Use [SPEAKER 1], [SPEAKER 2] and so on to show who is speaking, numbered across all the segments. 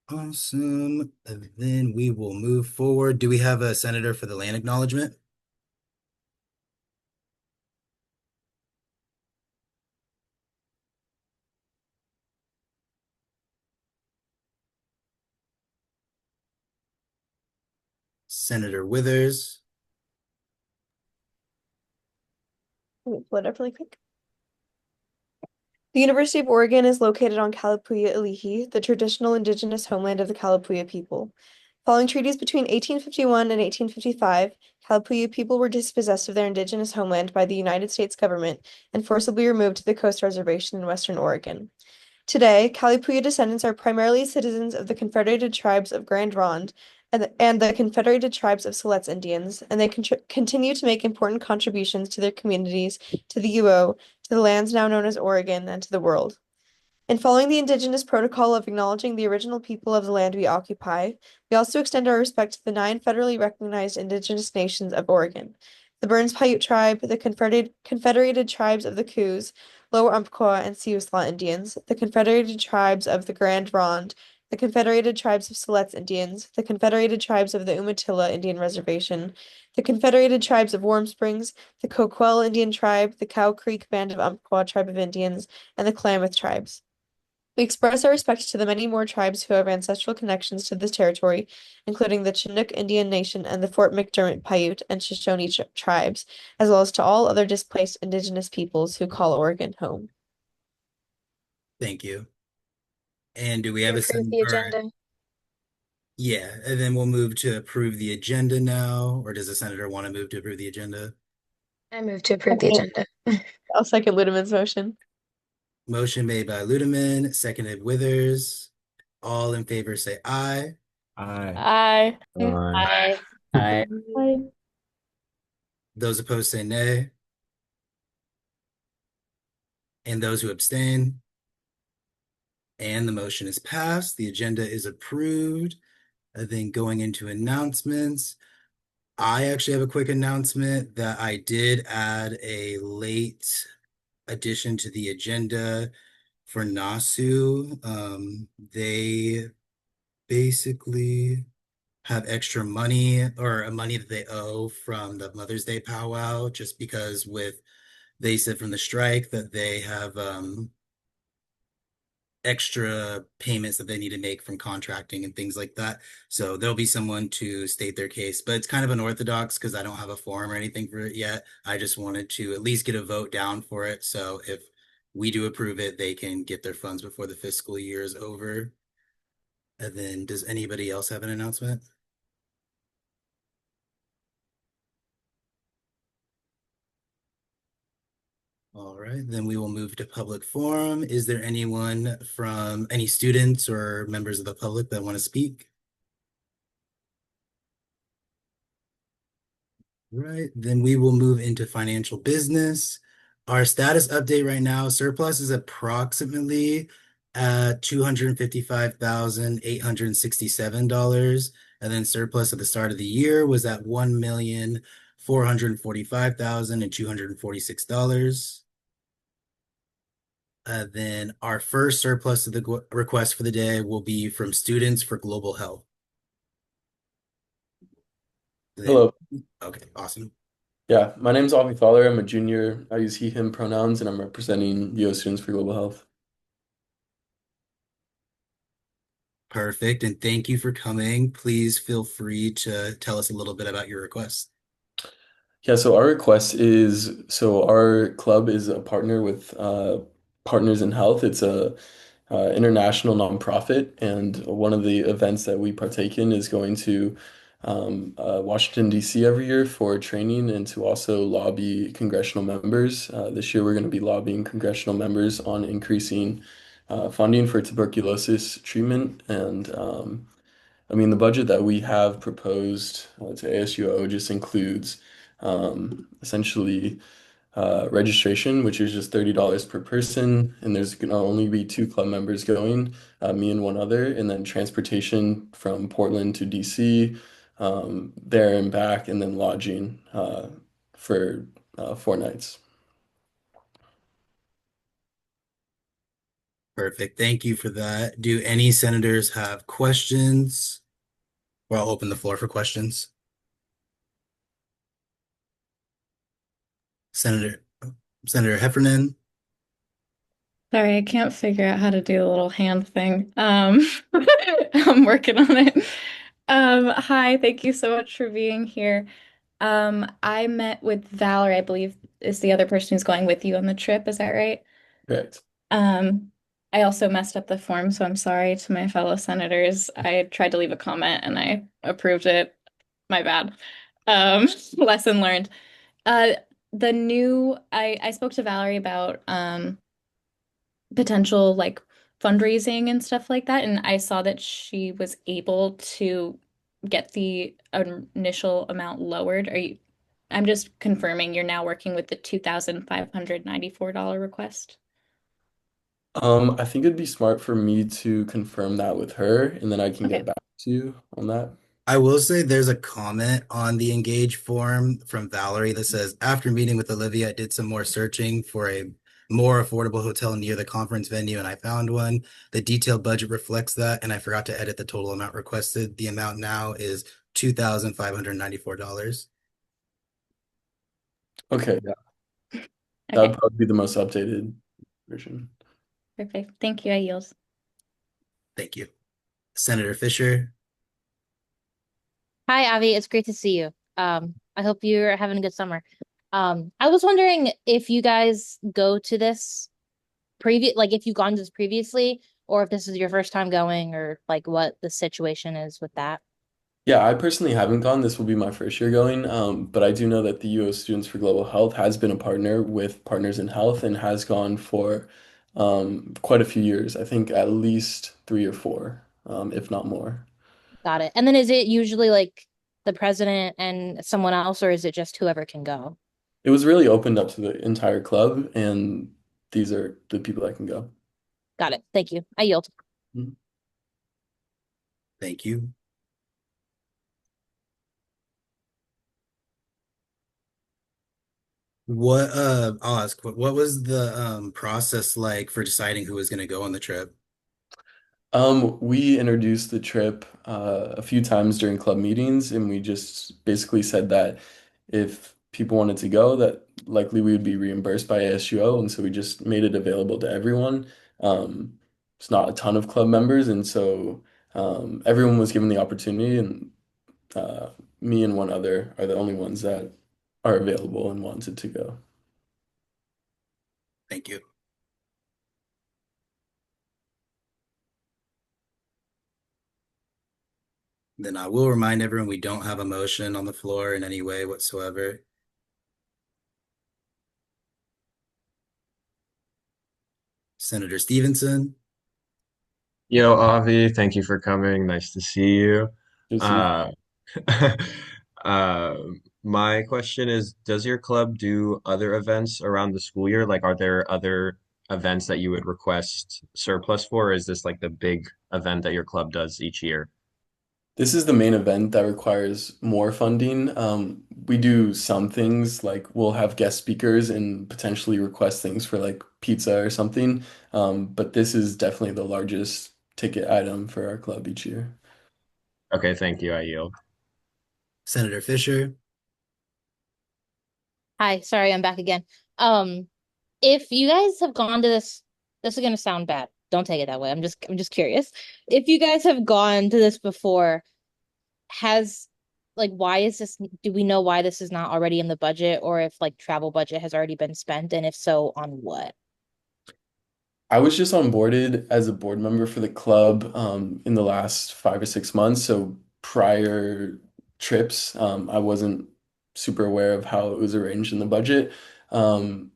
[SPEAKER 1] Awesome. And then we will move forward. Do we have a senator for the land acknowledgement? Senator Withers.
[SPEAKER 2] Let me pull it up really quick. The University of Oregon is located on Kalapuya Ilihi, the traditional indigenous homeland of the Kalapuya people. Following treaties between 1851 and 1855, Kalapuya people were dispossessed of their indigenous homeland by the United States government and forcibly removed to the Coast Reservation in Western Oregon. Today, Kalapuya descendants are primarily citizens of the Confederated Tribes of Grand Ronde and the Confederated Tribes of Siletz Indians, and they continue to make important contributions to their communities, to the UO, to the lands now known as Oregon, and to the world. In following the Indigenous Protocol of acknowledging the original people of the land we occupy, we also extend our respect to the 9 federally recognized Indigenous nations of Oregon: the Burns Paiute Tribe, the Confederated Tribes of the Coos, Lower Umpqua, and Siuslaw Indians, the Confederated Tribes of the Grand Ronde, the Confederated Tribes of Siletz Indians, the Confederated Tribes of the Umatilla Indian Reservation, the Confederated Tribes of Warm Springs, the Coquel Indian Tribe, the Cow Creek Band of Umpqua Tribe of Indians, and the Klamath Tribes. We express our respect to the many more tribes who have ancestral connections to this territory, including the Chinook Indian Nation and the Fort McDermott Paiute and Shoshone tribes, as well as to all other displaced Indigenous peoples who call Oregon home.
[SPEAKER 1] Thank you. And do we
[SPEAKER 3] To
[SPEAKER 1] have a
[SPEAKER 3] approve
[SPEAKER 1] sen
[SPEAKER 3] the
[SPEAKER 1] or
[SPEAKER 3] agenda.
[SPEAKER 1] yeah, and then we'll move to approve the agenda now, or does the senator want to move to approve the agenda?
[SPEAKER 3] I move to approve the
[SPEAKER 2] Okay.
[SPEAKER 3] agenda.
[SPEAKER 2] I'll second Ludeman's motion.
[SPEAKER 1] Motion made by Ludeman, seconded Withers. All in favor say aye.
[SPEAKER 4] Aye.
[SPEAKER 2] Aye.
[SPEAKER 4] Aye.
[SPEAKER 3] Aye. Aye.
[SPEAKER 2] Aye.
[SPEAKER 1] Those opposed say nay. And those who abstain. And the motion is passed. The agenda is approved. Then going into announcements, I actually have a quick announcement that I did add a late addition to the agenda for NASU. They basically have extra money or money that they owe from the Mother's Day powwow, just because with they said from the strike that they have extra payments that they need to make from contracting and things like that. So there'll be someone to state their case, but it's kind of unorthodox because I don't have a form or anything for it yet. I just wanted to at least get a vote down for it. So if we do approve it, they can get their funds before the fiscal year is over. And then does anybody else have an announcement? All right, then we will move to public forum. Is there anyone from any students or members of the public that want to speak? Right, then we will move into financial business. Our status update right now, surplus is approximately $255,867. And then surplus at the start of the year was at $1,445,246. Then our first surplus of the request for the day will be from Students for Global Health. Then,
[SPEAKER 4] Hello.
[SPEAKER 1] okay, awesome.
[SPEAKER 4] Yeah, my name's Avi Fowler. I'm a junior. I use he, him pronouns, and I'm representing UO Students for Global Health.
[SPEAKER 1] Perfect. And thank you for coming. Please feel free to tell us a little bit about your request.
[SPEAKER 4] Yeah, so our request is so our club is a partner with Partners in Health. It's a international nonprofit, and one of the events that we partake in is going to Washington, D.C. every year for training and to also lobby congressional members. This year, we're going to be lobbying congressional members on increasing funding for tuberculosis treatment. And I mean, the budget that we have proposed to ASUO just includes essentially registration, which is just $30 per person, and there's gonna only be 2 club members going, me and one other, and then transportation from Portland to DC, there and back, and then lodging for 4 nights.
[SPEAKER 1] Perfect. Thank you for that. Do any senators have questions? Well, I'll open the floor for questions. Senator Senator Heffernan.
[SPEAKER 5] Sorry, I can't figure out how to do the little hand thing. I'm working on it. Hi, thank you so much for being here. I met with Valerie, I believe is the other person who's going with you on the trip, is that right?
[SPEAKER 4] Correct.
[SPEAKER 5] Um, I also messed up the form, so I'm sorry to my fellow senators. I tried to leave a comment and I approved it. My bad. Lesson learned. Uh, I spoke to Valerie about potential like fundraising and stuff like that. And I saw that she was able to get the initial amount lowered. I'm just confirming you're now working with the $2,594 request.
[SPEAKER 4] I think it'd be smart for me to confirm that with her, and then I can get
[SPEAKER 5] Okay.
[SPEAKER 4] back to you on that.
[SPEAKER 1] I will say there's a comment on the engage form from Valerie that says, after meeting with Olivia, I did some more searching for a more affordable hotel near the conference venue and I found one. The detailed budget reflects that, and I forgot to edit the total amount requested. The amount now is $2,594.
[SPEAKER 4] Okay, yeah, that would
[SPEAKER 5] Okay.
[SPEAKER 4] probably be the most updated version.
[SPEAKER 5] Perfect. Thank you. I yield.
[SPEAKER 1] Thank you. Senator Fisher.
[SPEAKER 3] Hi, Avi. It's great to see you. I hope you're having a good summer. I was wondering if you guys go to this like if you've gone to this previously, or if this is your first time going, or like what the situation is with that.
[SPEAKER 4] Yeah, I personally haven't gone. This will be my first year going, but I do know that the UO Students for Global Health has been a partner with Partners in Health and has gone for quite a few years. I think at least 3 or 4, if not more.
[SPEAKER 3] Got it. And then is it usually like the president and someone else, or is it just whoever can go?
[SPEAKER 4] It was really opened up to the entire club, and these are the people that can go.
[SPEAKER 3] Got it. Thank you. I yield.
[SPEAKER 4] Mhm.
[SPEAKER 1] Thank you. I'll ask, what was the process like for deciding who was going to go on the trip?
[SPEAKER 4] We introduced the trip a few times during club meetings, and we just basically said that if people wanted to go, that likely we would be reimbursed by ASUO, and so we just made it available to everyone. It's not a ton of club members, and so everyone was given the opportunity, and uh, me and one other are the only ones that are available and wanted to go.
[SPEAKER 1] Thank you. Then I will remind everyone we don't have a motion on the floor in any way whatsoever. Senator Stevenson.
[SPEAKER 6] Yo, Avi, thank you for coming. Nice to see you.
[SPEAKER 4] Just see.
[SPEAKER 6] Uh, uh, my question is, does your club do other events around the school year? Like, are there other events that you would request surplus for, or is this like the big event that your club does each year?
[SPEAKER 4] This is the main event that requires more funding. We do some things like we'll have guest speakers and potentially request things for like pizza or something. But this is definitely the largest ticket item for our club each year.
[SPEAKER 6] Okay, thank you. I yield.
[SPEAKER 1] Senator Fisher.
[SPEAKER 3] Hi, sorry, I'm back again. Um, if you guys have gone to this is gonna sound bad. Don't take it that way. I'm just curious. If you guys have gone to this before, has like why is this do we know why this is not already in the budget, or if like travel budget has already been spent, and if so, on what?
[SPEAKER 4] I was just onboarded as a board member for the club in the last 5 or 6 months. So prior trips, I wasn't super aware of how it was arranged in the budget. Um,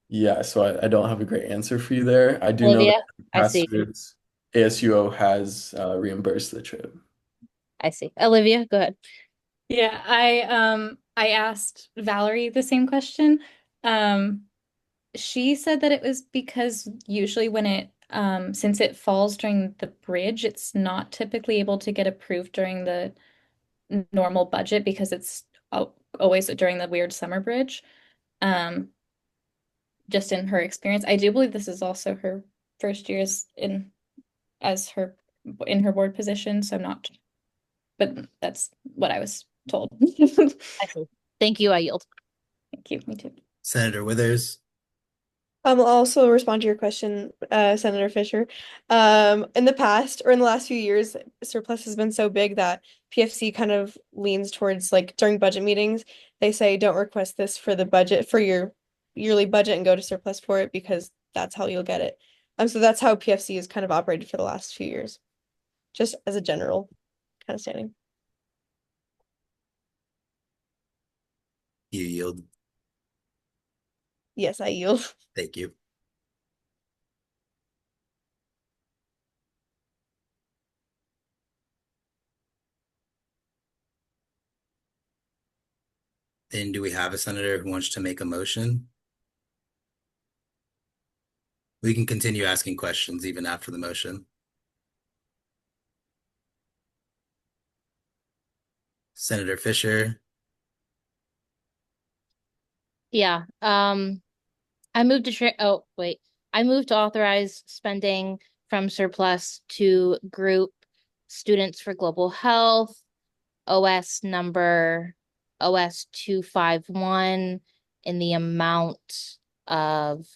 [SPEAKER 4] Yeah, so I don't have a great answer for you there. I do know that
[SPEAKER 3] Olivia,
[SPEAKER 4] in
[SPEAKER 3] I
[SPEAKER 4] past
[SPEAKER 3] see.
[SPEAKER 4] years, ASUO has reimbursed the trip.
[SPEAKER 3] I see. Olivia, go ahead.
[SPEAKER 5] Yeah, I asked Valerie the same question. Um, she said that it was because usually when since it falls during the bridge, it's not typically able to get approved during the normal budget because it's always during the weird summer bridge. Um, just in her experience. I do believe this is also her first years as her in her board position, so I'm not, but that's what I was told.
[SPEAKER 3] I see. Thank you. I yield.
[SPEAKER 5] Thank you. Me too.
[SPEAKER 1] Senator Withers.
[SPEAKER 2] I'll also respond to your question, Senator Fisher. In the past or in the last few years, surplus has been so big that PFC kind of leans towards like during budget meetings, they say don't request this for the budget for your yearly budget and go to surplus for it because that's how you'll get it. So that's how PFC has kind of operated for the last few years, just as a general kind of standing.
[SPEAKER 1] You yield.
[SPEAKER 2] Yes, I yield.
[SPEAKER 1] Thank you. Then do we have a senator who wants to make a motion? We can continue asking questions even after the motion. Senator Fisher.
[SPEAKER 3] Yeah. I moved to oh wait. I moved to authorize spending from surplus to group Students for Global Health, OS number OS 251 in the amount of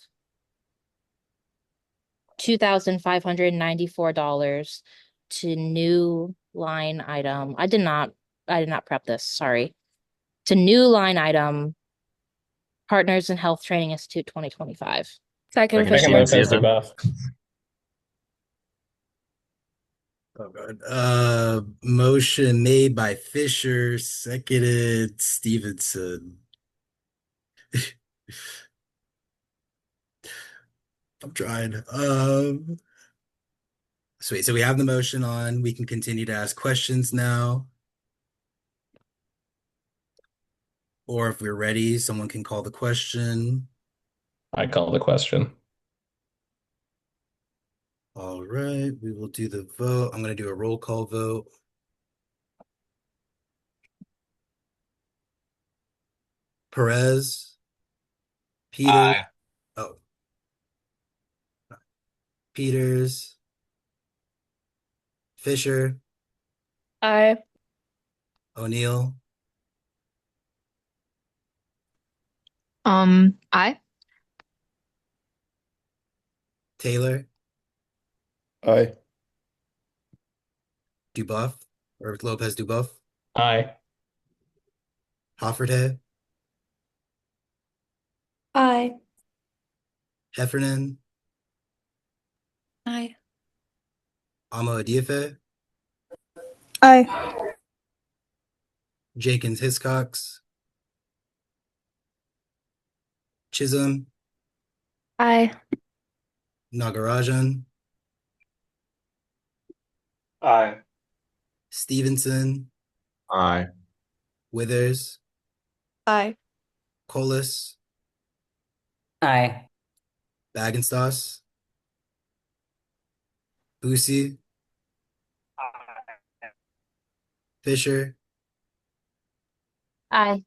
[SPEAKER 3] $2,594 to new line item. I did not prep this, sorry. To new line item Partners in Health Training Institute 2025.
[SPEAKER 5] Second
[SPEAKER 6] Second,
[SPEAKER 5] Fisher.
[SPEAKER 7] Second by
[SPEAKER 6] Fisher.
[SPEAKER 7] Buff.
[SPEAKER 1] Oh God. Motion made by Fisher, seconded Stevenson. I'm trying. Sweet. So we have the motion on. We can continue to ask questions now. Or if we're ready, someone can call the question.
[SPEAKER 7] I call the question.
[SPEAKER 1] All right, we will do the vote. I'm going to do a roll call vote. Perez, Peter,
[SPEAKER 7] Aye.
[SPEAKER 1] oh, Peters, Fisher,
[SPEAKER 2] I
[SPEAKER 1] O'Neill,
[SPEAKER 8] I.
[SPEAKER 1] Taylor,
[SPEAKER 4] Aye.
[SPEAKER 1] Dubuff, or Lopez Dubuff,
[SPEAKER 7] Aye.
[SPEAKER 1] Hofferday,
[SPEAKER 5] Aye.
[SPEAKER 1] Heffernan,
[SPEAKER 5] Aye.
[SPEAKER 1] Amo Adiefe,
[SPEAKER 2] I
[SPEAKER 1] Jenkins Hiscox, Chisholm,
[SPEAKER 5] Aye.
[SPEAKER 1] Nagarajan,
[SPEAKER 7] Aye.
[SPEAKER 1] Stevenson,
[SPEAKER 6] Aye.
[SPEAKER 1] Withers,
[SPEAKER 2] I
[SPEAKER 1] Colas,
[SPEAKER 9] Aye.
[SPEAKER 1] Bagenstos, Busi, Fisher,
[SPEAKER 3] Aye.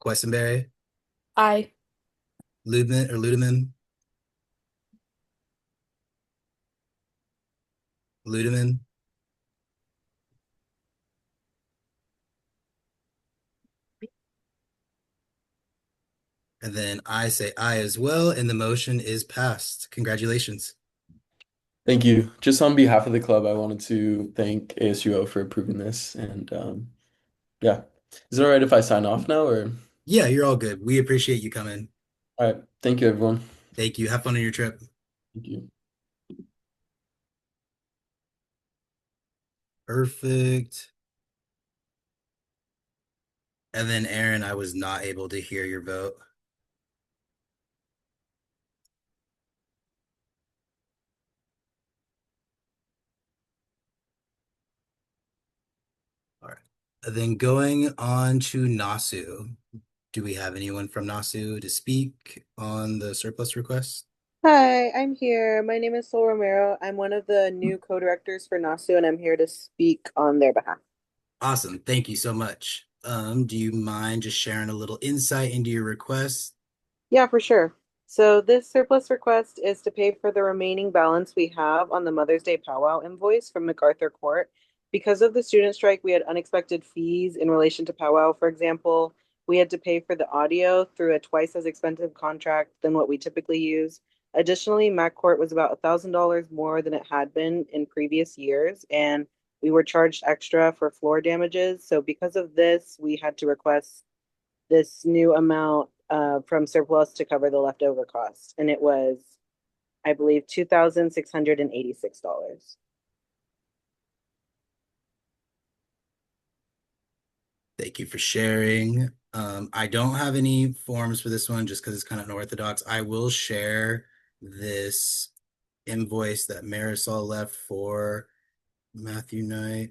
[SPEAKER 1] Questenberry,
[SPEAKER 5] Aye.
[SPEAKER 1] Ludeman, and then I say aye as well, and the motion is passed. Congratulations.
[SPEAKER 4] Thank you. Just on behalf of the club, I wanted to thank ASUO for approving this. And yeah. Is it all right if I sign off now or?
[SPEAKER 1] Yeah, you're all good. We appreciate you coming.
[SPEAKER 4] All right. Thank you, everyone.
[SPEAKER 1] Thank you. Have fun on your trip.
[SPEAKER 4] Thank you.
[SPEAKER 1] Perfect. And then Aaron, I was not able to hear your vote. All right. And then going on to NASU. Do we have anyone from NASU to speak on the surplus request?
[SPEAKER 10] Hi, I'm here. My name is Sol Romero. I'm one of the new co-directors for NASU, and I'm here to speak on their behalf.
[SPEAKER 1] Awesome. Thank you so much. Do you mind just sharing a little insight into your request?
[SPEAKER 10] Yeah, for sure. So this surplus request is to pay for the remaining balance we have on the Mother's Day powwow invoice from MacArthur Court. Because of the student strike, we had unexpected fees in relation to powwow. For example, we had to pay for the audio through a twice as expensive contract than what we typically use. Additionally, MacCourt was about $1,000 more than it had been in previous years, and we were charged extra for floor damages. So because of this, we had to request this new amount from surplus to cover the leftover cost. And it was, I believe, $2,686.
[SPEAKER 1] Thank you for sharing. I don't have any forms for this one just because it's kind of unorthodox. I will share this invoice that Marisol left for Matthew Knight.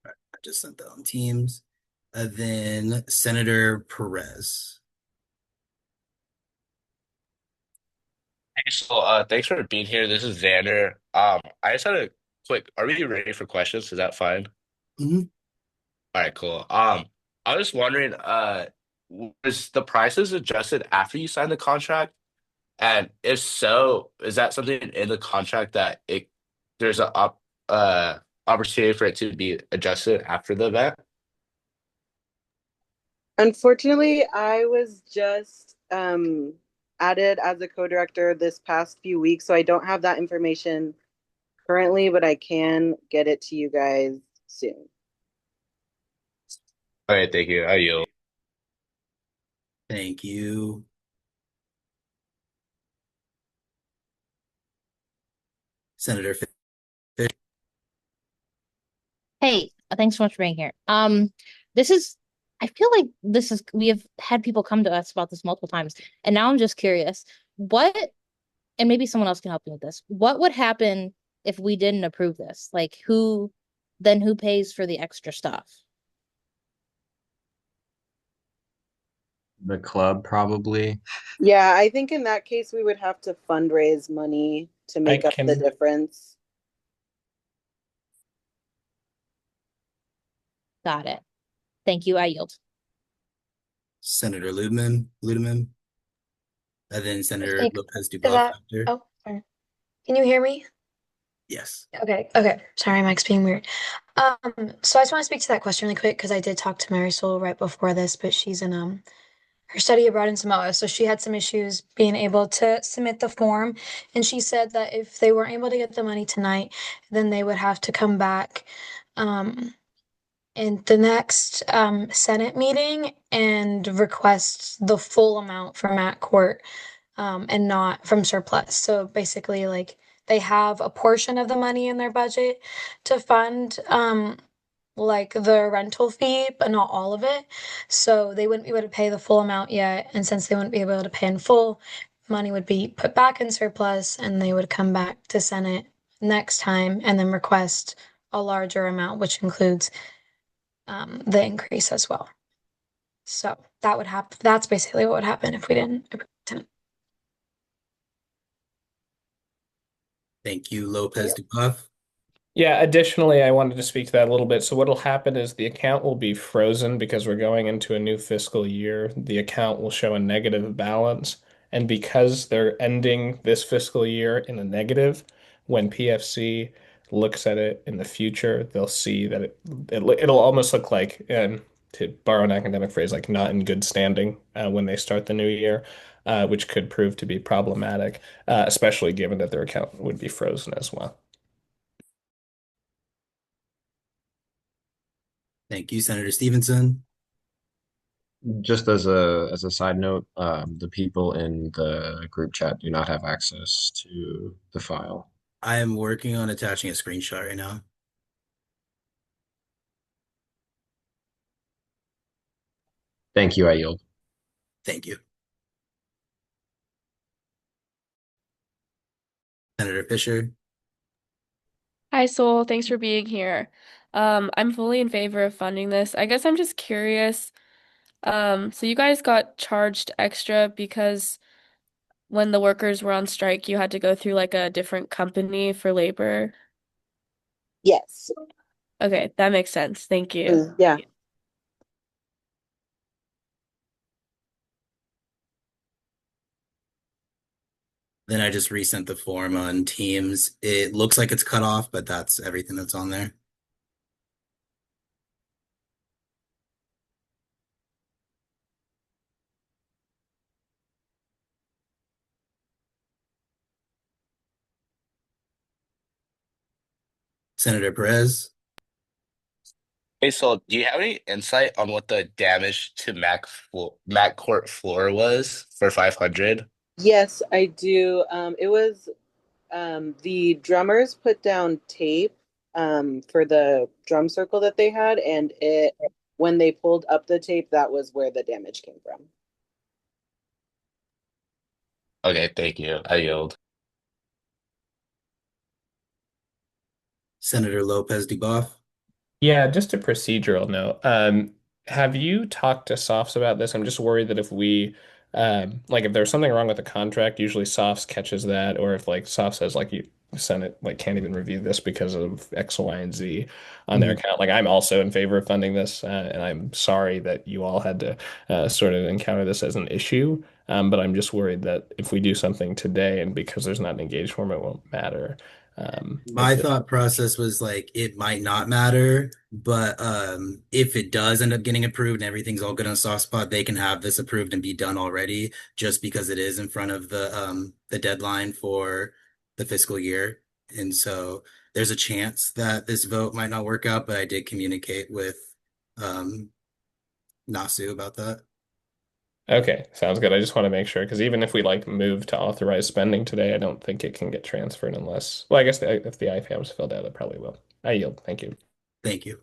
[SPEAKER 1] I just sent that on Teams. Then Senator Perez.
[SPEAKER 8] Hey, so thanks for being here. This is Xander. I just had a quick, are we ready for questions? Is that fine?
[SPEAKER 1] Mhm.
[SPEAKER 8] All right, cool. I was wondering, was the prices adjusted after you signed the contract? And if so, is that something in the contract that there's a opportunity for it to be adjusted after the event?
[SPEAKER 10] Unfortunately, I was just added as a co-director this past few weeks, so I don't have that information currently, but I can get it to you guys soon.
[SPEAKER 8] All right, thank you. I yield.
[SPEAKER 1] Thank you. Senator Fisher.
[SPEAKER 3] Hey, thanks so much for being here. This is, I feel like we have had people come to us about this multiple times, and now I'm just curious, what, and maybe someone else can help me with this. What would happen if we didn't approve this? Like, who pays for the extra stuff?
[SPEAKER 6] The club probably.
[SPEAKER 10] Yeah, I think in that case, we would have to fundraise money to
[SPEAKER 7] I
[SPEAKER 10] make up the
[SPEAKER 7] can
[SPEAKER 10] difference.
[SPEAKER 3] Got it. Thank you. I yield.
[SPEAKER 1] Senator Ludeman, and then Senator
[SPEAKER 11] Hey,
[SPEAKER 1] Lopez
[SPEAKER 11] is
[SPEAKER 1] Duboff
[SPEAKER 11] that,
[SPEAKER 1] after.
[SPEAKER 11] oh, sorry. Can you hear me?
[SPEAKER 1] Yes.
[SPEAKER 11] Okay. Sorry, Mike's being weird. So I just want to speak to that question really quick because I did talk to Marisol right before this, but she's in her study abroad in Samoa, so she had some issues being able to submit the form, and she said that if they weren't able to get the money tonight, then they would have to come back um in the next Senate meeting and request the full amount from Matt Court and not from surplus. So basically, like they have a portion of the money in their budget to fund like the rental fee, but not all of it. So they wouldn't be able to pay the full amount yet. And since they wouldn't be able to pay in full, money would be put back in surplus and they would come back to Senate next time and then request a larger amount, which includes the increase as well. So that would happen. That's basically what would happen if we didn't approve tonight.
[SPEAKER 1] Thank you, Lopez Duboff.
[SPEAKER 7] Yeah, additionally, I wanted to speak to that a little bit. So what'll happen is the account will be frozen because we're going into a new fiscal year. The account will show a negative balance. And because they're ending this fiscal year in a negative, when PFC looks at it in the future, they'll see that it'll almost look like, and to borrow an academic phrase, like not in good standing when they start the new year, which could prove to be problematic, especially given that their account would be frozen as well.
[SPEAKER 1] Thank you, Senator Stevenson.
[SPEAKER 6] Just as a side note, the people in the group chat do not have access to the file.
[SPEAKER 1] I am working on attaching a screenshot right now.
[SPEAKER 6] Thank you, I yield.
[SPEAKER 1] Thank you. Senator Fisher.
[SPEAKER 12] Hi, Soul. Thanks for being here. I'm fully in favor of funding this. I guess I'm just curious. So you guys got charged extra because when the workers were on strike, you had to go through like a different company for labor.
[SPEAKER 10] Yes.
[SPEAKER 12] Okay, that makes sense. Thank you.
[SPEAKER 10] Yeah.
[SPEAKER 1] Then I just resent the form on Teams. It looks like it's cut off, but that's everything that's on there. Senator Perez,
[SPEAKER 8] Hey, so do you have any insight on what the damage to Mac court floor was for 500?
[SPEAKER 10] Yes, I do. It was the drummers put down tape for the drum circle that they had, and it when they pulled up the tape, that was where the damage came from.
[SPEAKER 8] Okay, thank you. I yield.
[SPEAKER 1] Senator Lopez Duboff.
[SPEAKER 7] Yeah, just a procedural note. Have you talked to Softs about this? I'm just worried that if we, like, if there's something wrong with the contract, usually Softs catches that, or if like Softs says like you Senate like can't even review this because of X, Y, and Z on their
[SPEAKER 1] Mhm.
[SPEAKER 7] account. Like, I'm also in favor of funding this, and I'm sorry that you all had to sort of encounter this as an issue. But I'm just worried that if we do something today, and because there's not an engaged form, it won't matter.
[SPEAKER 1] My thought process was like it might not matter, but if it does end up getting approved and everything's all good on soft spot, they can have this approved and be done already just because it is in front of the deadline for the fiscal year. And so there's a chance that this vote might not work out, but I did communicate with um Nasu about that.
[SPEAKER 7] Okay, sounds good. I just want to make sure because even if we like move to authorize spending today, I don't think it can get transferred unless, well, I guess if the IFAM is filled out, it probably will. I yield. Thank you.
[SPEAKER 1] Thank you.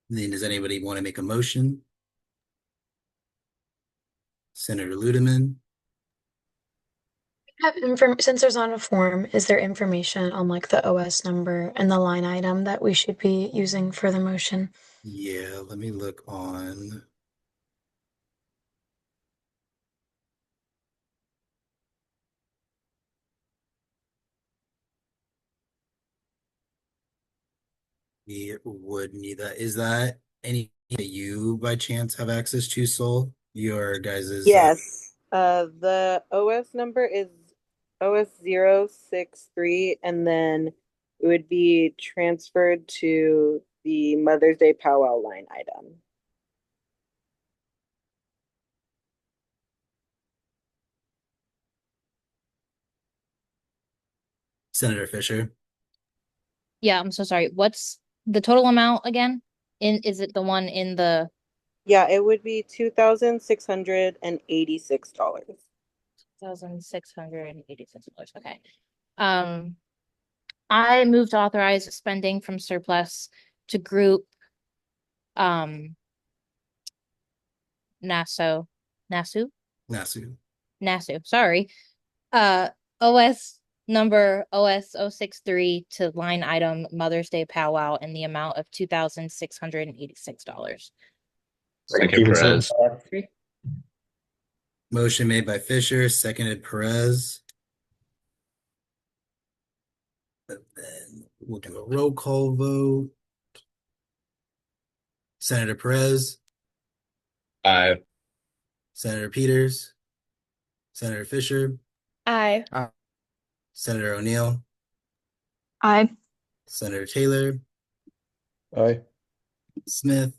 [SPEAKER 1] Then does anybody want to make a motion? Senator Ludeman.
[SPEAKER 11] Since there's not a form, is there information on like the OS number and the line item that we should be using for the motion?
[SPEAKER 1] Yeah, let me look on. We would need that. Is that any that you by chance have access to, Soul? Your guys's
[SPEAKER 10] Yes. The OS number is OS 063, and then it would be transferred to the Mother's Day powwow line item.
[SPEAKER 1] Senator Fisher?
[SPEAKER 3] Yeah, I'm so sorry. What's the total amount again? Is it the one in the
[SPEAKER 10] Yeah, it would be $2,686.
[SPEAKER 3] $1,686? Okay. Um, I move to authorize spending from surplus to group um NASO NASU
[SPEAKER 1] Nasu.
[SPEAKER 3] NASU. Sorry. Uh, OS number OS 063 to line item Mother's Day powwow in the amount of $2,686.
[SPEAKER 8] Second, Perez.
[SPEAKER 1] Motion made by Fisher, seconded Perez. Then we'll do a roll call vote. Senator Perez,
[SPEAKER 8] Aye.
[SPEAKER 1] Senator Peters, Senator Fisher,
[SPEAKER 12] Aye.
[SPEAKER 1] Senator O'Neill,
[SPEAKER 11] Aye.
[SPEAKER 1] Senator Taylor,
[SPEAKER 4] Aye.
[SPEAKER 1] Smith,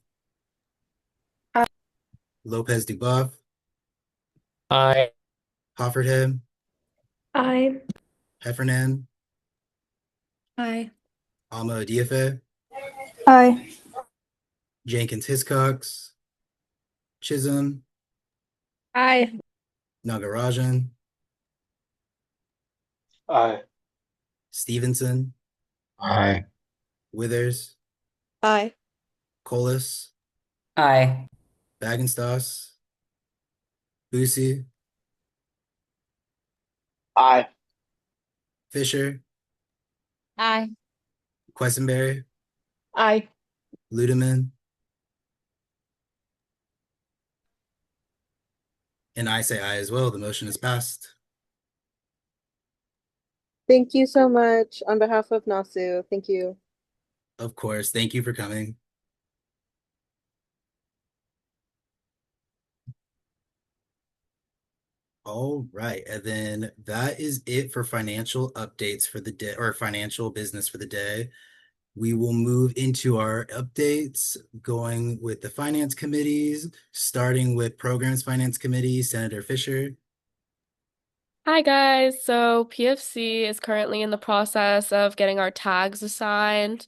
[SPEAKER 12] Aye.
[SPEAKER 1] Lopez Duboff,
[SPEAKER 7] I
[SPEAKER 1] Hofferhead,
[SPEAKER 12] Aye.
[SPEAKER 1] Heffernan,
[SPEAKER 12] Aye.
[SPEAKER 1] Alma Diafe,
[SPEAKER 2] Aye.
[SPEAKER 1] Jenkins Hiscox, Chisholm,
[SPEAKER 12] Aye.
[SPEAKER 1] Nagarajan,
[SPEAKER 4] Aye.
[SPEAKER 1] Stevenson,
[SPEAKER 6] Aye.
[SPEAKER 1] Withers,
[SPEAKER 2] Aye.
[SPEAKER 1] Colas,
[SPEAKER 9] Aye.
[SPEAKER 1] Bagenstos, Busi,
[SPEAKER 8] Aye.
[SPEAKER 1] Fisher,
[SPEAKER 3] Aye.
[SPEAKER 1] Questenberry,
[SPEAKER 12] Aye.
[SPEAKER 1] Ludeman, and I say aye as well. The motion is passed.
[SPEAKER 10] Thank you so much on behalf of NASU. Thank you.
[SPEAKER 1] Of course. Thank you for coming. All right. And then that is it for financial updates for the day or financial business for the day. We will move into our updates, going with the finance committees, starting with Programs Finance Committee, Senator Fisher.
[SPEAKER 12] Hi guys. So PFC is currently in the process of getting our tags assigned.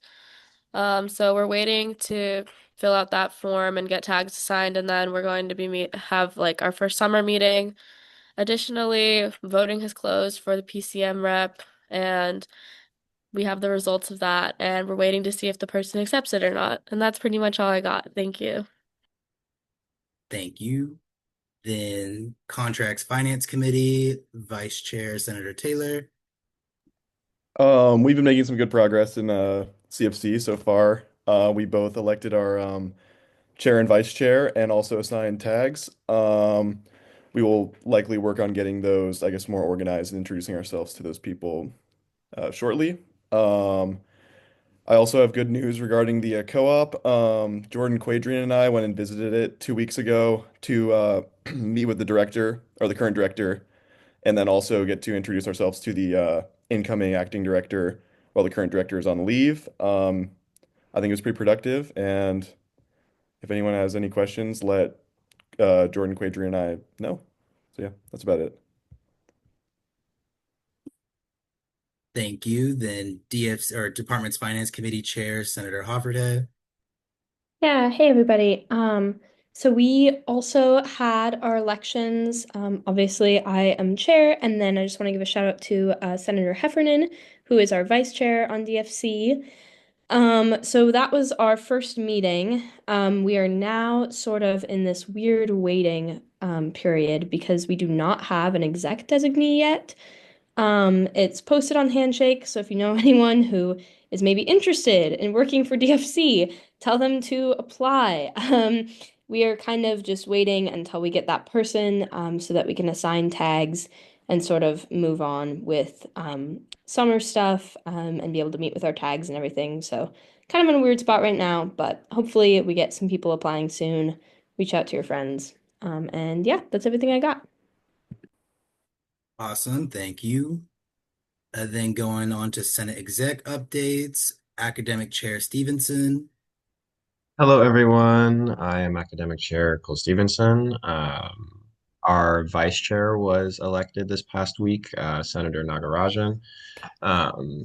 [SPEAKER 12] So we're waiting to fill out that form and get tags assigned, and then we're going to be have like our first summer meeting. Additionally, voting has closed for the PCM rep, and we have the results of that, and we're waiting to see if the person accepts it or not. And that's pretty much all I got. Thank you.
[SPEAKER 1] Thank you. Then Contracts Finance Committee, Vice Chair Senator Taylor.
[SPEAKER 13] We've been making some good progress in CFC so far. We both elected our chair and vice chair and also assigned tags. We will likely work on getting those, I guess, more organized and introducing ourselves to those people shortly. I also have good news regarding the co-op. Jordan Quadrian and I went and visited it 2 weeks ago to meet with the director or the current director, and then also get to introduce ourselves to the incoming acting director while the current director is on leave. I think it was pretty productive, and if anyone has any questions, let Jordan Quadri and I know. So yeah, that's about it.
[SPEAKER 1] Thank you. Then DFC or Department's Finance Committee Chair Senator Hofferday.
[SPEAKER 14] Yeah, hey everybody. So we also had our elections. Obviously, I am chair, and then I just want to give a shout out to Senator Heffernan, who is our vice chair on DFC. So that was our first meeting. We are now sort of in this weird waiting period because we do not have an exec designee yet. It's posted on Handshake, so if you know anyone who is maybe interested in working for DFC, tell them to apply. We are kind of just waiting until we get that person, so that we can assign tags and sort of move on with summer stuff, and be able to meet with our tags and everything. So kind of in a weird spot right now, but hopefully we get some people applying soon. Reach out to your friends. And yeah, that's everything I got.
[SPEAKER 1] Awesome. Thank you. Then going on to Senate Exec updates, Academic Chair Stevenson.
[SPEAKER 6] Hello, everyone. I am Academic Chair Cole Stevenson. Our vice chair was elected this past week, Senator Nagarajan. Um,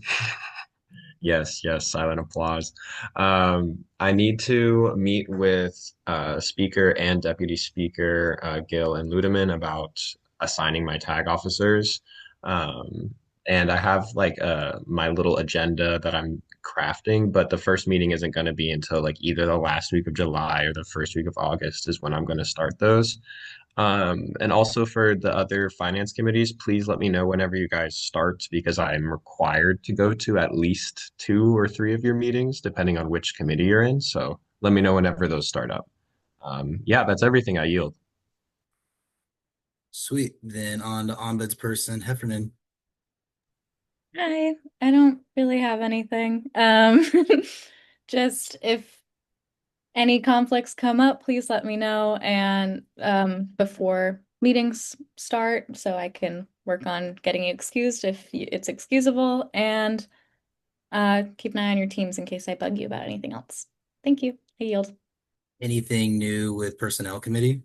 [SPEAKER 6] yes, yes, silent applause. I need to meet with Speaker and Deputy Speaker Gill and Ludeman about assigning my tag officers. Um, and I have like my little agenda that I'm crafting, but the first meeting isn't going to be until like either the last week of July or the first week of August is when I'm going to start those. And also for the other finance committees, please let me know whenever you guys start because I'm required to go to at least two or three of your meetings, depending on which committee you're in. So let me know whenever those start up. Yeah, that's everything. I yield.
[SPEAKER 1] Sweet. Then on to Ombudsperson Heffernan.
[SPEAKER 5] I don't really have anything. Just if any conflicts come up, please let me know and before meetings start so I can work on getting you excused if it's excusable and keep an eye on your teams in case I bug you about anything else. Thank you. I yield.
[SPEAKER 1] Anything new with Personnel Committee?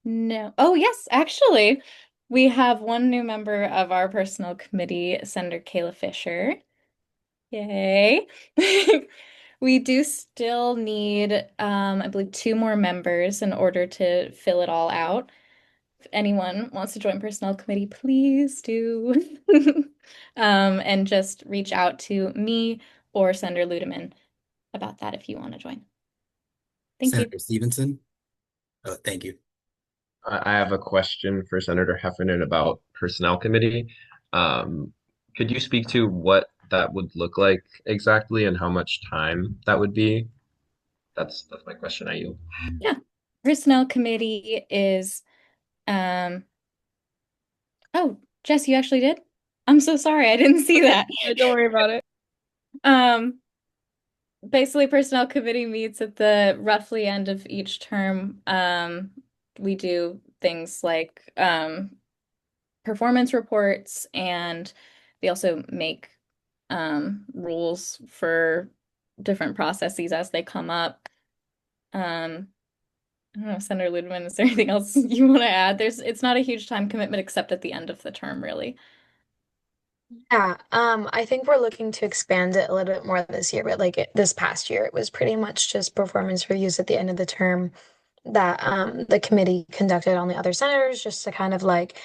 [SPEAKER 5] No. Oh, yes, actually, we have one new member of our personal committee, Senator Kayla Fisher. Yay. We do still need, I believe, two more members in order to fill it all out. If anyone wants to join personnel committee, please do. And just reach out to me or Senator Ludeman about that if you want to join. Thank you.
[SPEAKER 1] Senator Stevenson. Oh, thank you.
[SPEAKER 6] I have a question for Senator Heffernan about Personnel Committee. Um, could you speak to what that would look like exactly and how much time that would be? That's my question. I yield.
[SPEAKER 5] Yeah. Personnel committee is um oh, Jess, you actually did? I'm so sorry, I didn't see that.
[SPEAKER 12] Don't worry about it.
[SPEAKER 5] Um, basically personnel committee meets at the roughly end of each term. We do things like performance reports, and we also make rules for different processes as they come up. I don't know, Senator Ludeman, is there anything else you want to add? It's not a huge time commitment except at the end of the term, really.
[SPEAKER 11] Yeah, I think we're looking to expand it a little bit more this year, but like this past year, it was pretty much just performance reviews at the end of the term that the committee conducted on the other senators just to kind of like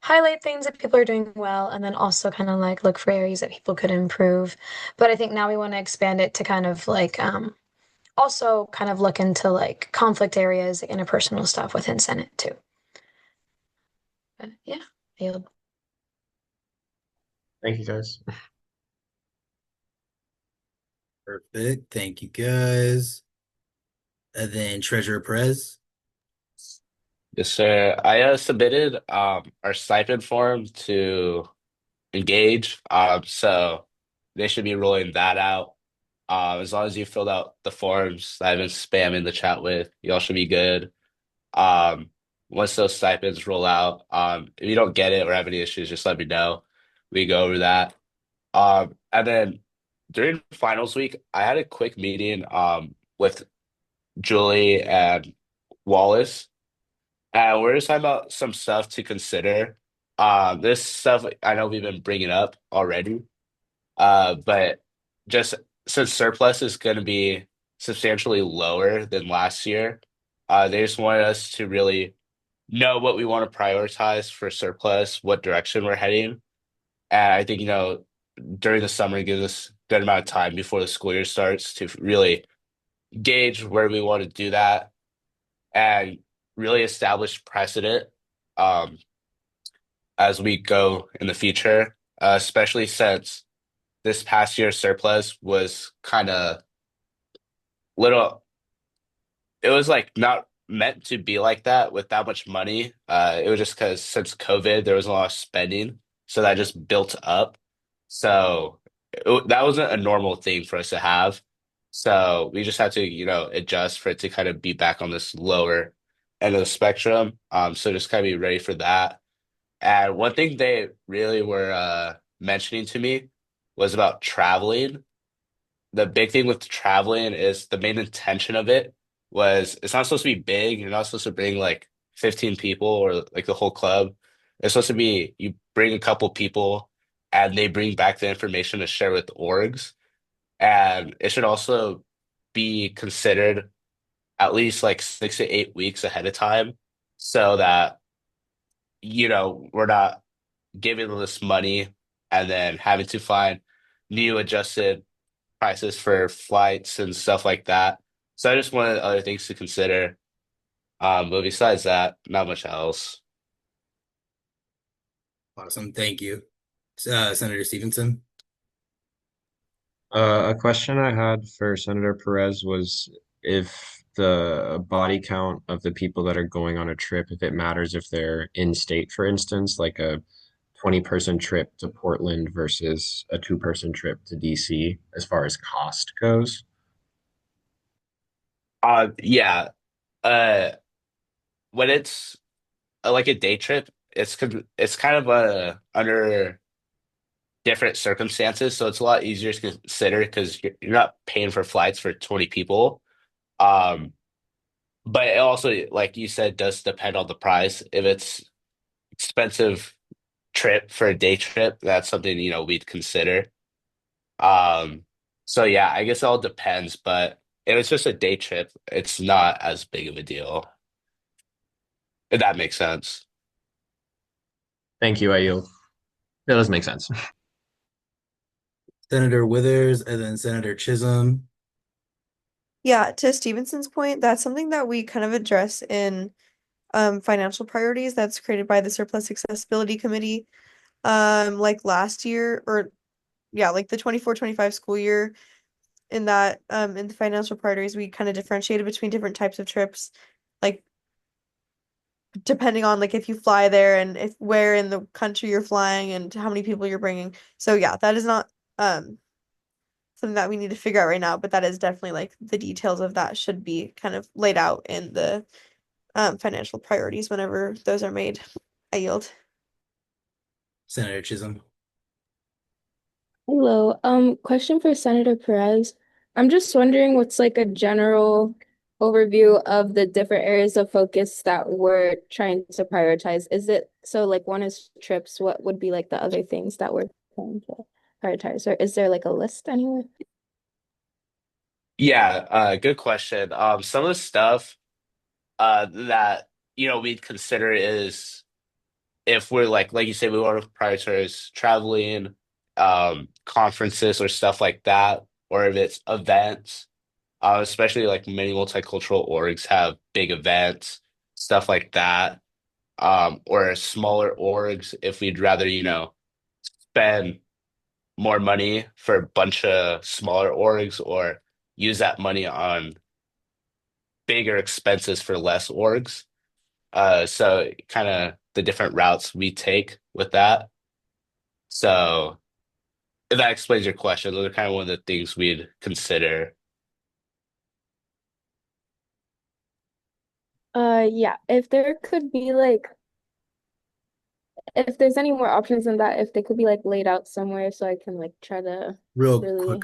[SPEAKER 11] highlight things that people are doing well and then also kind of like look for areas that people could improve. But I think now we want to expand it to kind of like also kind of look into like conflict areas, interpersonal stuff within Senate too. But yeah, I yield.
[SPEAKER 6] Thank you, guys.
[SPEAKER 1] Perfect. Thank you, guys. And then Treasurer Perez.
[SPEAKER 8] Yes, sir. I submitted our stipend form to engage. So they should be rolling that out. As long as you filled out the forms that I've been spamming the chat with, y'all should be good. Um, once those stipends roll out, if you don't get it or have any issues, just let me know. We go over that. And then during finals week, I had a quick meeting with Julie and Wallace, and we're just talking about some stuff to consider. This stuff I know we've been bringing up already, but just since surplus is going to be substantially lower than last year, they just wanted us to really know what we want to prioritize for surplus, what direction we're heading. And I think, during the summer, it gives us a good amount of time before the school year starts to really gauge where we want to do that and really establish precedent um, as we go in the future, especially since this past year's surplus was kind of little, it was like not meant to be like that with that much money. It was just because since COVID, there was a lot of spending, so that just built up. So that wasn't a normal thing for us to have. So we just had to, adjust for it to kind of be back on this lower end of the spectrum. So just kind of be ready for that. And one thing they really were mentioning to me was about traveling. The big thing with traveling is the main intention of it was it's not supposed to be big. You're not supposed to bring like 15 people or like the whole club. It's supposed to be you bring a couple people and they bring back the information to share with orgs. And it should also be considered at least like 6 to 8 weeks ahead of time so that, we're not giving them this money and then having to find new adjusted prices for flights and stuff like that. So I just wanted other things to consider. But besides that, not much else.
[SPEAKER 1] Awesome. Thank you. Senator Stevenson.
[SPEAKER 6] A question I had for Senator Perez was if the body count of the people that are going on a trip, if it matters if they're in state, for instance, like a 20-person trip to Portland versus a 2-person trip to DC as far as cost goes.
[SPEAKER 8] Yeah. Uh, when it's like a day trip, it's kind of under different circumstances, so it's a lot easier to consider because you're not paying for flights for 20 people. Um, but it also, like you said, does depend on the price. If it's expensive trip for a day trip, that's something, we'd consider. Um, so yeah, I guess it all depends, but if it's just a day trip, it's not as big of a deal, if that makes sense.
[SPEAKER 6] Thank you, I yield. That does make sense.
[SPEAKER 1] Senator Withers, and then Senator Chisholm.
[SPEAKER 2] Yeah, to Stevenson's point, that's something that we kind of address in financial priorities that's created by the Surplus Accessibility Committee. Like last year, or yeah, like the 24-25 school year, in that in the financial priorities, we kind of differentiated between different types of trips, like depending on like if you fly there and if where in the country you're flying and how many people you're bringing. So yeah, that is not something that we need to figure out right now, but that is definitely like the details of that should be kind of laid out in the financial priorities whenever those are made. I yield.
[SPEAKER 1] Senator Chisholm.
[SPEAKER 14] Hello. Question for Senator Perez. I'm just wondering what's like a general overview of the different areas of focus that we're trying to prioritize. Is it so like one is trips, what would be like the other things that we're trying to prioritize? Or is there like a list anywhere?
[SPEAKER 8] Yeah, good question. Some of the stuff that we'd consider is if we're like you said, we want to prioritize traveling, conferences or stuff like that, or if it's events, especially like many multicultural orgs have big events, stuff like that, or smaller orgs if we'd rather, spend more money for a bunch of smaller orgs or use that money on bigger expenses for less orgs. So kind of the different routes we take with that. So if that explains your question, those are kind of one of the things we'd consider.
[SPEAKER 14] Yeah, if there could be like if there's any more options than that, if they could be like laid out somewhere so I can like try to
[SPEAKER 1] Real quick,
[SPEAKER 14] really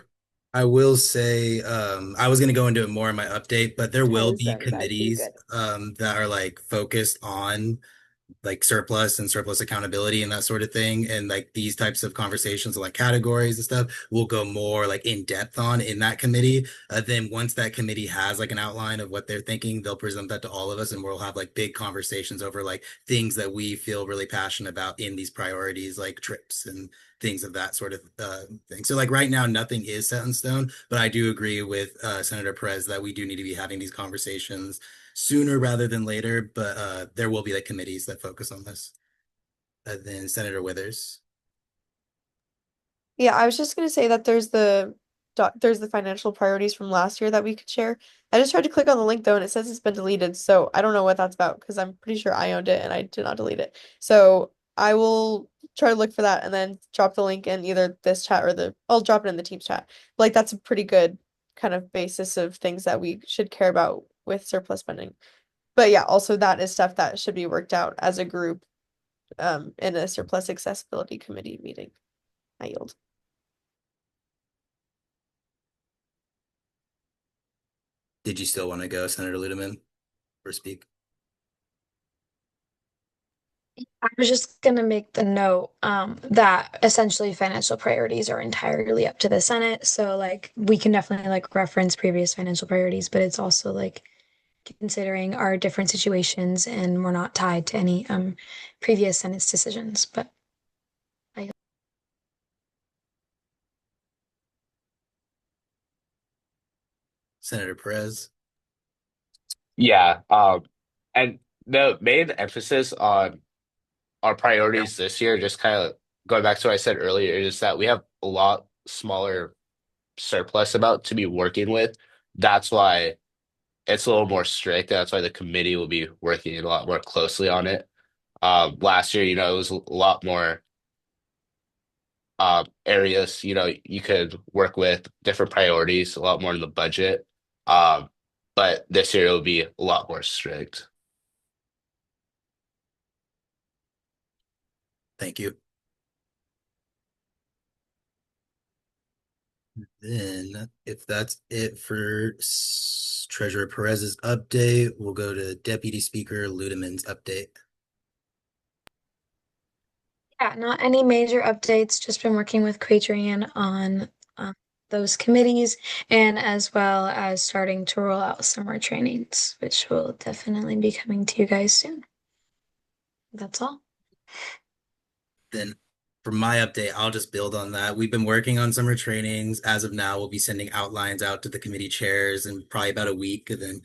[SPEAKER 1] I will say, I was going to go into it more in my update, but there will
[SPEAKER 14] prioritize
[SPEAKER 1] be
[SPEAKER 14] them, that'd be
[SPEAKER 1] committees
[SPEAKER 14] good.
[SPEAKER 1] that are like focused on like surplus and surplus accountability and that sort of thing. And like these types of conversations, like categories and stuff, will go more like in depth on in that committee. Then once that committee has like an outline of what they're thinking, they'll present that to all of us, and we'll have like big conversations over like things that we feel really passionate about in these priorities, like trips and things of that sort of thing. So like right now, nothing is set in stone, but I do agree with Senator Perez that we do need to be having these conversations sooner rather than later, but there will be like committees that focus on this. Then Senator Withers.
[SPEAKER 2] Yeah, I was just gonna say that there's the financial priorities from last year that we could share. I just tried to click on the link though, and it says it's been deleted, so I don't know what that's about because I'm pretty sure I owned it and I did not delete it. So I will try to look for that and then drop the link in either this chat or the I'll drop it in the Teams chat. Like that's a pretty good kind of basis of things that we should care about with surplus spending. But yeah, also that is stuff that should be worked out as a group in a surplus accessibility committee meeting. I yield.
[SPEAKER 1] Did you still want to go, Senator Ludeman, or speak?
[SPEAKER 11] I was just gonna make the note that essentially financial priorities are entirely up to the Senate. So like we can definitely like reference previous financial priorities, but it's also like considering our different situations and we're not tied to any previous Senate's decisions. But I
[SPEAKER 1] Senator Perez.
[SPEAKER 8] Yeah. And the main emphasis on our priorities this year, just kind of going back to what I said earlier, is that we have a lot smaller surplus amount to be working with. That's why it's a little more strict. That's why the committee will be working a lot more closely on it. Last year, it was a lot more areas, you could work with different priorities, a lot more in the budget. Um, but this year it'll be a lot more strict.
[SPEAKER 1] Thank you. Then, if that's it for Treasurer Perez's update, we'll go to Deputy Speaker Ludeman's update.
[SPEAKER 11] Yeah, not any major updates. Just been working with Quatrian on those committees and as well as starting to roll out summer trainings, which will definitely be coming to you guys soon. That's all.
[SPEAKER 1] Then for my update, I'll just build on that. We've been working on summer trainings. As of now, we'll be sending outlines out to the committee chairs in probably about a week. And then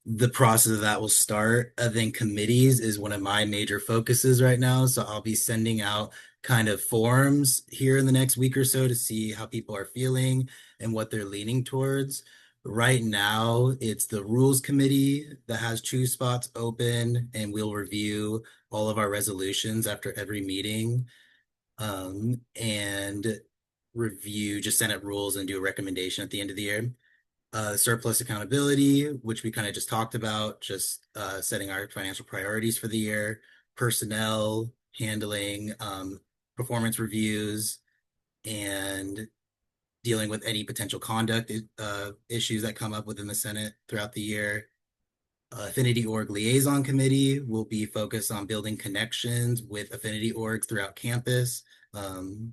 [SPEAKER 1] the process of that will start. I think committees is one of my major focuses right now. So I'll be sending out kind of forums here in the next week or so to see how people are feeling and what they're leaning towards. Right now, it's the rules committee that has 2 spots open, and we'll review all of our resolutions after every meeting. And review just Senate rules and do a recommendation at the end of the year. Surplus accountability, which we kind of just talked about, just setting our financial priorities for the year, personnel, handling performance reviews, and dealing with any potential conduct issues that come up within the Senate throughout the year. Affinity Org Liaison Committee will be focused on building connections with affinity orgs throughout campus. Um,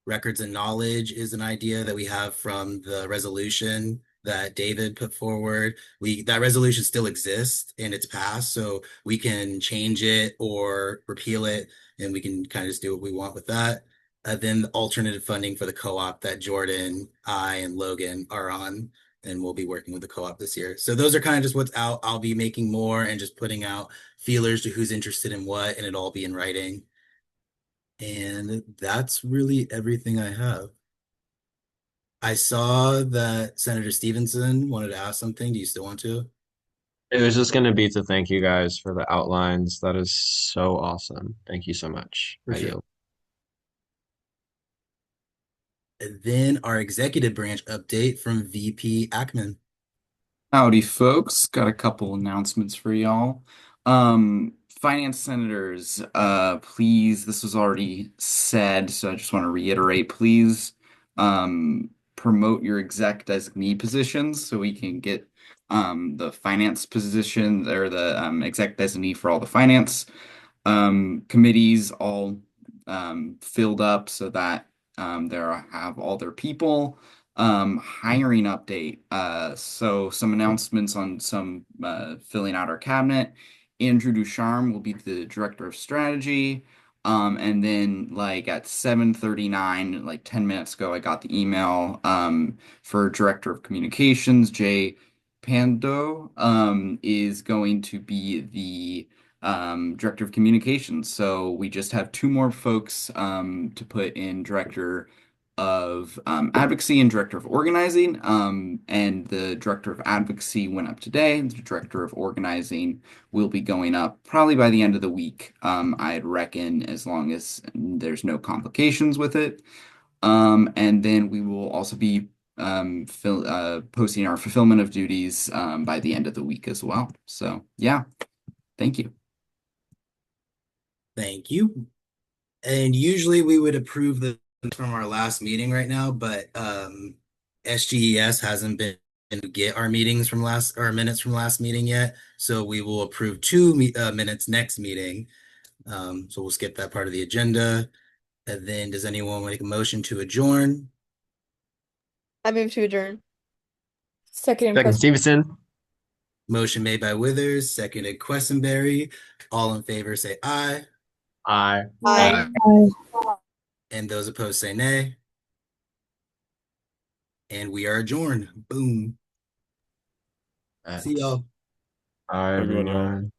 [SPEAKER 1] Records and knowledge is an idea that we have from the resolution that David put forward. That resolution still exists and it's passed, so we can change it or repeal it, and we can kind of just do what we want with that. Then the alternative funding for the co-op that Jordan, I, and Logan are on, and we'll be working with the co-op this year. So those are kind of just what's out. I'll be making more and just putting out feelers to who's interested in what, and it'll all be in writing. And that's really everything I have. I saw that Senator Stevenson wanted to ask something. Do you still want to?
[SPEAKER 6] It was just going to be to thank you guys for the outlines. That is so awesome. Thank you so much.
[SPEAKER 1] For
[SPEAKER 6] I
[SPEAKER 1] sure.
[SPEAKER 6] yield.
[SPEAKER 1] And then our executive branch update from VP Ackman.
[SPEAKER 15] Howdy, folks. Got a couple announcements for y'all. Finance senators, please, this was already said, so I just want to reiterate, please, promote your exec designee positions so we can get the finance position or the exec designee for all the finance committees all filled up so that they have all their people. Hiring update. So some announcements on some filling out our cabinet. Andrew Ducharme will be the director of strategy. And then like at 7:39, like 10 minutes ago, I got the email for director of communications. Jay Pando is going to be the director of communications. So we just have 2 more folks to put in director of advocacy and director of organizing. And the director of advocacy went up today. The director of organizing will be going up probably by the end of the week. I'd reckon, as long as there's no complications with it. And then we will also be posting our fulfillment of duties by the end of the week as well. So yeah, thank you.
[SPEAKER 1] Thank you. And usually we would approve the from our last meeting right now, but SGES hasn't been to get our minutes from last meeting yet. So we will approve 2 minutes next meeting. So we'll skip that part of the agenda. And then does anyone make a motion to adjourn?
[SPEAKER 2] I move to adjourn.
[SPEAKER 12] Second
[SPEAKER 6] Second,
[SPEAKER 12] impression.
[SPEAKER 6] Stevenson.
[SPEAKER 1] Motion made by Withers, seconded Quessenberry. All in favor say aye.
[SPEAKER 6] Aye.
[SPEAKER 2] Aye.
[SPEAKER 1] And those opposed say nay. And we are adjourned. Boom. See y'all.
[SPEAKER 6] Bye,
[SPEAKER 13] Everyone, y'all.
[SPEAKER 6] everyone.